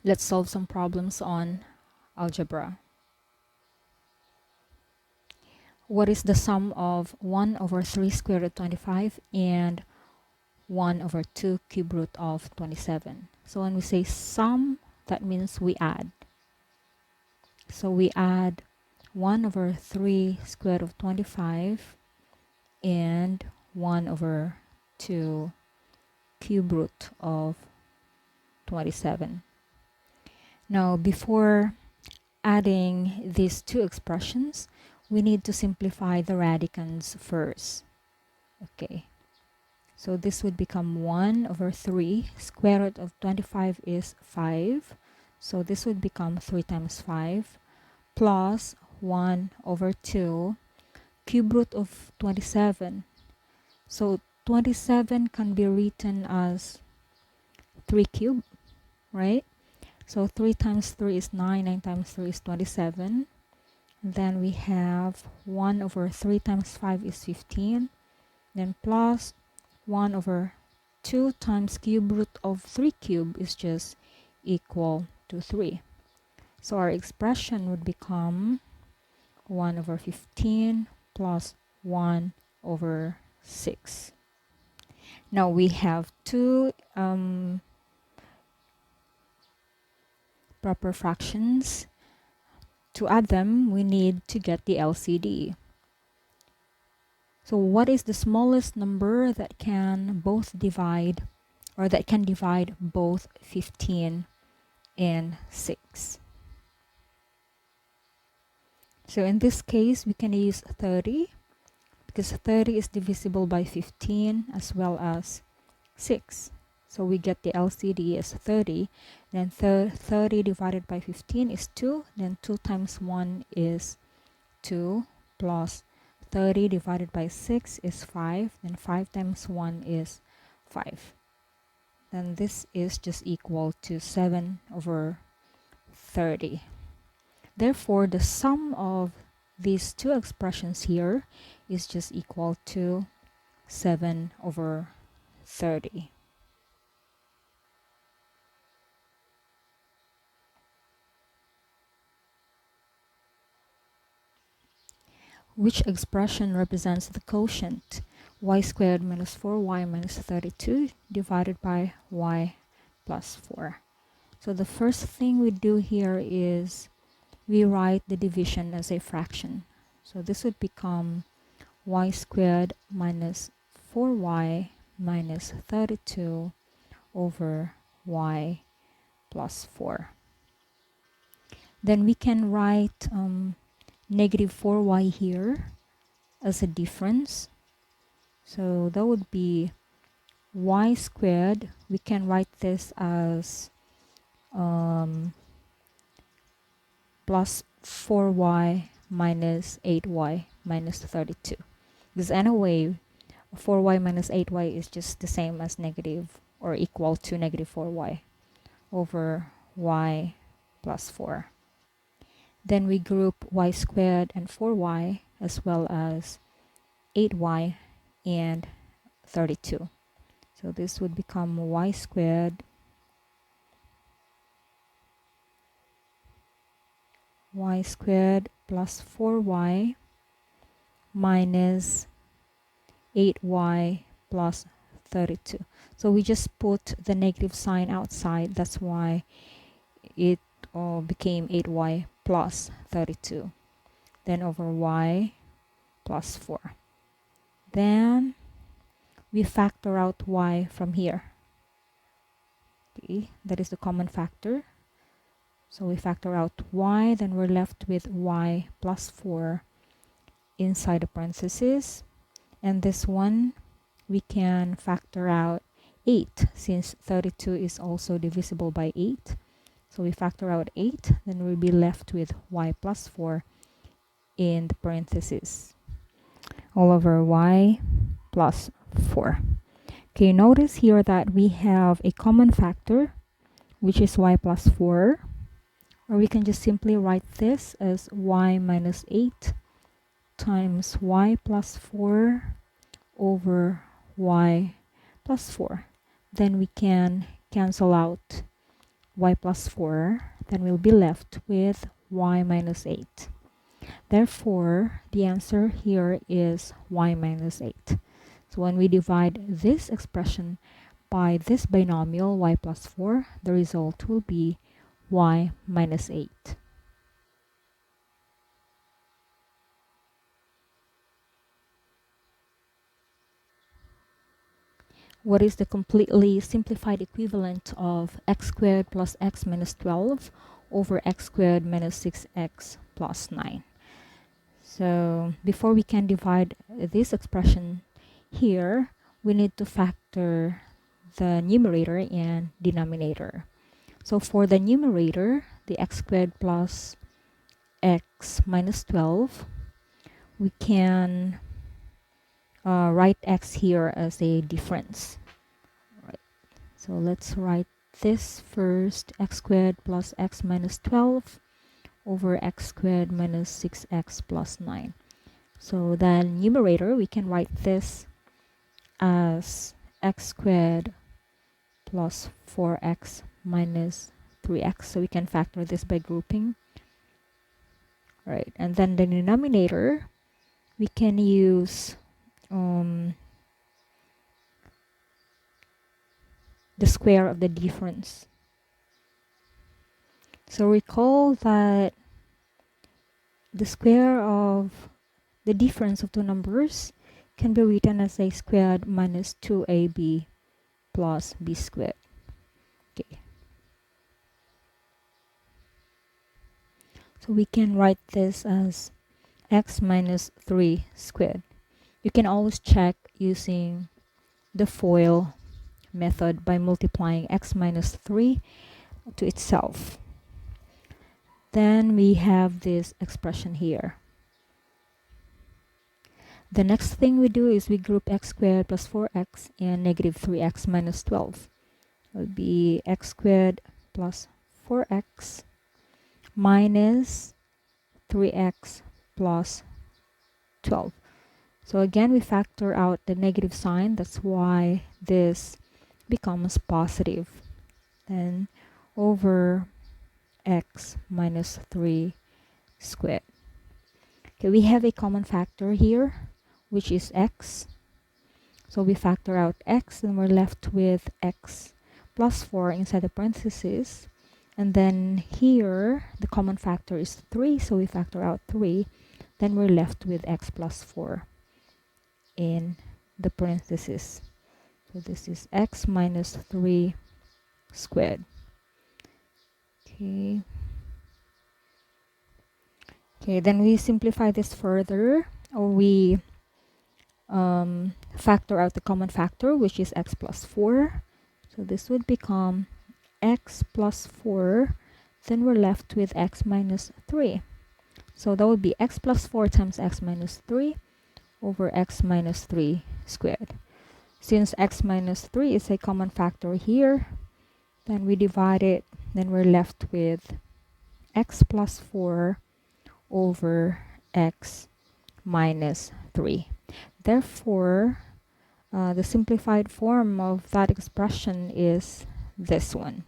Let's solve some problems on algebra. What is the sum of 1 over 3 square root 25 and 1 over 2 cube root of 27? So when we say sum, that means we add. So we add 1 over 3 square root of 25 and 1 over 2 cube root of 27. Now, before adding these two expressions, we need to simplify the radicands first. Okay, so this would become 1 over 3. Square root of 25 is 5. So this would become 3 times 5 plus 1 over 2 cube root of 27. So 27 can be written as 3 cube, right? So 3 times 3 is 9, 9 times 3 is 27. Then we have 1 over 3 times 5 is 15. Then plus 1 over 2 times cube root of 3 cube is just equal to 3. So our expression would become 1 over 15 plus 1 over 6. Now we have two proper fractions. To add them, we need to get the LCD. So what is the smallest number that can both divide, or that can divide both 15 and 6? So in this case, we can use 30 because 30 is divisible by 15 as well as 6. So we get the LCD as 30. Then 30 divided by 15 is 2. Then 2 times 1 is 2 plus 30 divided by 6 is 5. Then 5 times 1 is 5. Then this is just equal to 7 over 30. Therefore, the sum of these two expressions here is just equal to 7 over 30. Which expression represents the quotient y squared minus 4y minus 32 divided by y plus 4? So the first thing we do here is we write the division as a fraction. So this would become y squared minus 4y minus 32 over y plus 4. Then we can write negative 4y here as a difference. So that would be y squared. We can write this as plus 4y minus 8y minus 32. Because anyway, 4y minus 8y is just the same as negative or equal to negative 4y over y plus 4. Then we group y squared and 4y as well as 8y and 32. So this would become y squared plus 4y minus 8y plus 32. So we just put the negative sign outside. That's why it became 8y plus 32. Then over y plus 4. Then we factor out y from here. Okay, that is the common factor. So we factor out y, then we're left with y plus 4 inside the parentheses. And this one, we can factor out 8 since 32 is also divisible by 8. So we factor out 8, then we'll be left with y plus 4 in the parentheses all over y plus 4. Okay, notice here that we have a common factor, which is y plus 4. Or we can just simply write this as y minus 8 times y plus 4 over y plus 4. Then we can cancel out y plus 4, then we'll be left with y minus 8. Therefore, the answer here is y minus 8. So when we divide this expression by this binomial y plus 4, the result will be y minus 8. What is the completely simplified equivalent of x squared plus x minus 12 over x squared minus 6x plus 9? So before we can divide this expression here, we need to factor the numerator and denominator. So for the numerator, the x squared plus x minus 12, we can write x here as a difference. Right. So let's write this first, x squared plus x minus 12 over x squared minus 6x plus 9. So then numerator, we can write this as x squared plus 4x minus 3x. So we can factor this by grouping. Right, and then the denominator, we can use the square of the difference. So recall that the square of the difference of two numbers can be written as a squared minus 2ab plus b squared. Okay. So we can write this as x minus 3 squared. You can always check using the FOIL method by multiplying x minus 3 to itself. Then we have this expression here. The next thing we do is we group x squared plus 4x and negative 3x minus 12. It will be x squared plus 4x minus 3x plus 12. So again, we factor out the negative sign. That's why this becomes positive. Then over x minus 3 squared. Okay, we have a common factor here, which is x. So we factor out x, and we're left with x plus 4 inside the parentheses. And then here, the common factor is 3, so we factor out 3. Then we're left with x plus 4 in the parentheses. So this is x minus 3 squared. Okay. Okay, then we simplify this further, or we factor out the common factor, which is x plus 4. So this would become x plus 4. Then we're left with x minus 3. So that would be x plus 4 times x minus 3 over x minus 3 squared. Since x minus 3 is a common factor here, then we divide it, then we're left with x plus 4 over x minus 3. Therefore, the simplified form of that expression is this one.